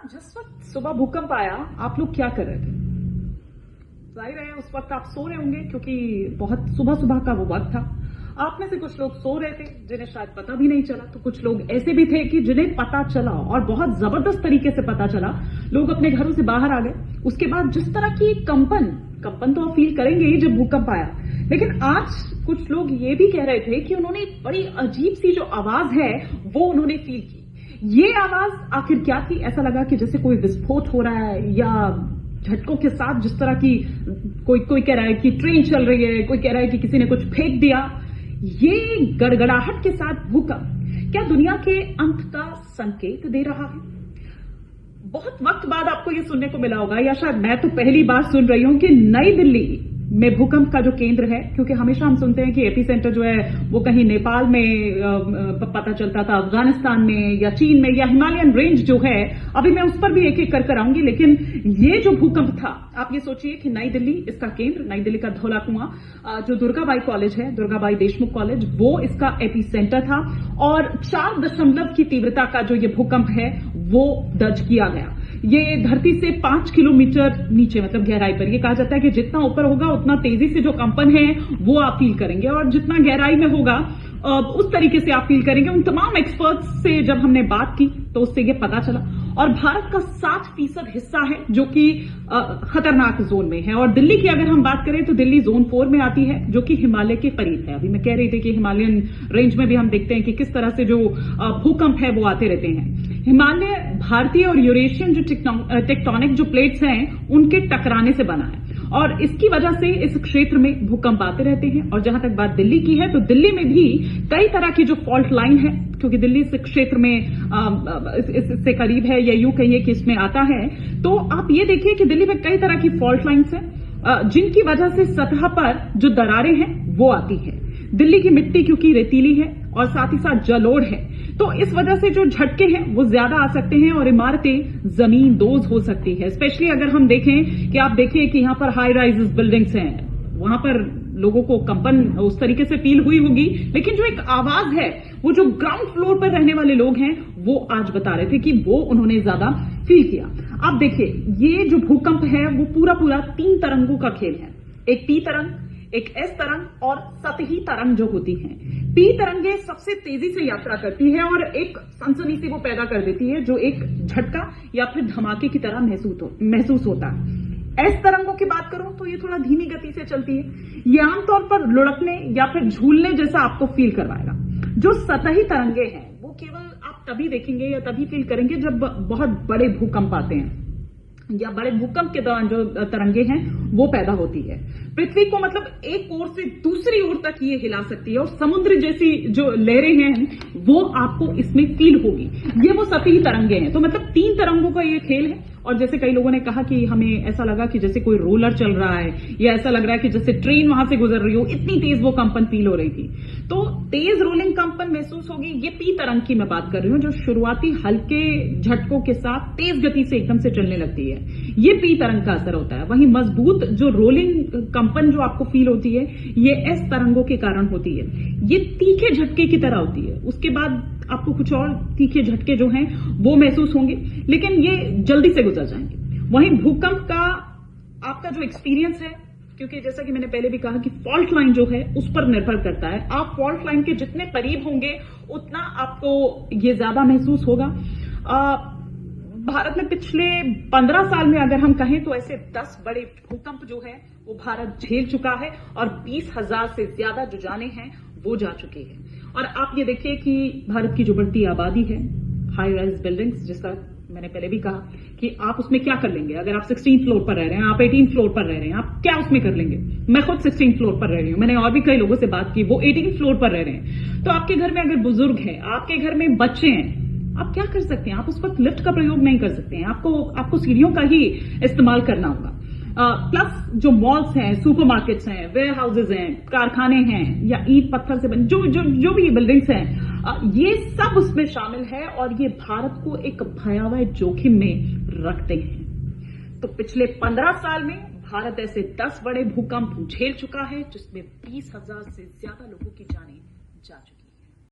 जिस वक्त सुबह भूकंप आया आप लोग क्या कर रहे थे? जाहिर है उस वक्त आप सो रहे होंगे क्योंकि बहुत सुबह सुबह का वो वक्त था। आप में से कुछ लोग सो रहे थे जिन्हें शायद पता भी नहीं चला, तो कुछ लोग ऐसे भी थे कि जिन्हें पता चला और बहुत जबरदस्त तरीके से पता चला। लोग अपने घरों से बाहर आ गए। उसके बाद जिस तरह की कंपन तो आप फील करेंगे ही जब भूकंप आया, लेकिन आज कुछ लोग ये भी कह रहे थे कि उन्होंने एक बड़ी अजीब सी जो आवाज है वो उन्होंने फील की। ये आवाज आखिर क्या थी? ऐसा लगा कि जैसे कोई विस्फोट हो रहा है या झटकों के साथ जिस तरह की कोई कह रहा है कि ट्रेन चल रही है, कोई कह रहा है कि किसी ने कुछ फेंक दिया। ये गड़गड़ाहट के साथ भूकंप क्या दुनिया के अंत का संकेत दे रहा है? बहुत वक्त बाद आपको ये सुनने को मिला होगा, या शायद मैं तो पहली बार सुन रही हूं कि नई दिल्ली में भूकंप का जो केंद्र है, क्योंकि हमेशा हम सुनते हैं कि एपी सेंटर जो है वो कहीं नेपाल में पता चलता था, अफगानिस्तान में या चीन में या हिमालयन रेंज जो है, अभी मैं उस पर भी एक एक कर आऊंगी। लेकिन ये जो भूकंप था, आप ये सोचिए कि नई दिल्ली इसका केंद्र, नई दिल्ली का धौला कुआं जो दुर्गाबाई कॉलेज है, दुर्गाबाई देशमुख कॉलेज, वो इसका एपी सेंटर था और 4 दशमलव की तीव्रता का जो ये भूकंप है वो दर्ज किया गया। ये धरती से 5 किलोमीटर नीचे, मतलब गहराई पर। ये कहा जाता है कि जितना ऊपर होगा उतना तेजी से जो कंपन है वो आप फील करेंगे, और जितना गहराई में होगा उस तरीके से आप फील करेंगे। उन तमाम एक्सपर्ट्स से जब हमने बात की तो उससे ये पता चला। और भारत का 60% हिस्सा है जो कि खतरनाक जोन में है। और दिल्ली की अगर हम बात करें तो दिल्ली जोन 4 में आती है, जो कि हिमालय के करीब है। अभी मैं कह रही थी कि हिमालयन रेंज में भी हम देखते हैं कि किस तरह से जो भूकंप है वो आते रहते हैं। हिमालय भारतीय और यूरेशियन जो टेक्टोनिक जो प्लेट्स हैं उनके टकराने से बना है, और इसकी वजह से इस क्षेत्र में भूकंप आते रहते हैं। और जहां तक बात दिल्ली की है तो दिल्ली में भी कई तरह की जो फॉल्ट लाइन है, क्योंकि दिल्ली इस क्षेत्र में इससे करीब है, या यूं कहिए कि इसमें आता है, तो आप ये देखिए कि दिल्ली में कई तरह की फॉल्ट लाइन्स हैं जिनकी वजह से सतह पर जो दरारें हैं वो आती है। दिल्ली की मिट्टी क्योंकि रेतीली है और साथ ही साथ जलोढ़ है, तो इस वजह से जो झटके हैं वो ज्यादा आ सकते हैं और इमारतें जमीन दोज हो सकती है। स्पेशली अगर हम देखें कि आप देखिए कि यहां पर हाई राइजेस बिल्डिंग्स हैं, वहां पर लोगों को कंपन उस तरीके से फील हुई होगी, लेकिन जो एक आवाज है वो जो ग्राउंड फ्लोर पर रहने वाले लोग हैं वो आज बता रहे थे कि वो उन्होंने ज्यादा फील किया। आप देखिए ये जो भूकंप है वो पूरा 3 तरंगों का खेल है। एक टी तरंग, एक एस तरंग और सतही तरंग जो होती हैं। टी तरंगे सबसे तेजी से यात्रा करती है और एक सनसनी सी वो पैदा कर देती है जो एक झटका या फिर धमाके की तरह महसूस होता है। एस तरंगों की बात करूं तो ये थोड़ा धीमी गति से चलती है। ये आमतौर पर लुढ़कने या फिर झूलने जैसा आपको फील करवाएगा। जो सतही तरंगे हैं वो केवल आप तभी देखेंगे या तभी फील करेंगे जब बहुत बड़े भूकंप आते हैं, या बड़े भूकंप के दौरान जो तरंगे हैं वो पैदा होती है। पृथ्वी को मतलब एक ओर से दूसरी ओर तक ये हिला सकती है और समुद्र जैसी जो लहरें हैं वो आपको इसमें फील होगी। ये वो सतही तरंगे हैं। तो मतलब 3 तरंगों का ये खेल है। और जैसे कई लोगों ने कहा कि हमें ऐसा लगा कि जैसे कोई रोलर चल रहा है, या ऐसा लग रहा है कि जैसे ट्रेन वहां से गुजर रही हो, इतनी तेज वो कंपन फील हो रही थी। तो तेज रोलिंग कंपन महसूस होगी। ये पी तरंग की मैं बात कर रही हूं, जो शुरुआती हल्के झटकों के साथ तेज गति से एकदम से चलने लगती है। ये पी तरंग का असर होता है। वहीं मजबूत जो रोलिंग कंपन जो आपको फील होती है ये एस तरंगों के कारण होती है। ये तीखे झटके की तरह होती है। उसके बाद आपको कुछ और तीखे झटके जो हैं वो महसूस होंगे, लेकिन ये जल्दी से गुजर जाएंगे। वहीं भूकंप का आपका जो एक्सपीरियंस है, क्योंकि जैसा कि मैंने पहले भी कहा कि फॉल्ट लाइन जो है उस पर निर्भर करता है। आप फॉल्ट लाइन के जितने करीब होंगे उतना आपको ये ज्यादा महसूस होगा। भारत में पिछले 15 साल में अगर हम कहें तो ऐसे 10 बड़े भूकंप जो है वो भारत झेल चुका है, और 20,000 से ज्यादा जो जाने हैं वो जा चुके हैं। और आप ये देखिए कि भारत की जो बढ़ती आबादी है, हाई राइज बिल्डिंग्स, जिसका मैंने पहले भी कहा कि आप उसमें क्या कर लेंगे। अगर आप 16th फ्लोर पर रह रहे हैं, आप 18th फ्लोर पर रह रहे हैं, आप क्या उसमें कर लेंगे। मैं खुद 16th फ्लोर पर रह रही हूं, मैंने और भी कई लोगों से बात की, वो 18th फ्लोर पर रह रहे हैं। तो आपके घर में अगर बुजुर्ग है, आपके घर में बच्चे हैं, आप क्या कर सकते हैं? आप उस वक्त लिफ्ट का प्रयोग नहीं कर सकते हैं। आपको सीढ़ियों का ही इस्तेमाल करना होगा। प्लस जो मॉल्स हैं, सुपरमार्केट्स हैं, वेयर हाउसेज हैं, कारखाने हैं, या ईंट पत्थर से बने जो भी बिल्डिंग्स हैं, ये सब उसमें शामिल है और ये भारत को एक भयावह जोखिम में रखते हैं। तो पिछले 15 साल में भारत ऐसे 10 बड़े भूकंप झेल चुका है जिसमें 20,000 से ज्यादा लोगों की जानें जा चुकी है।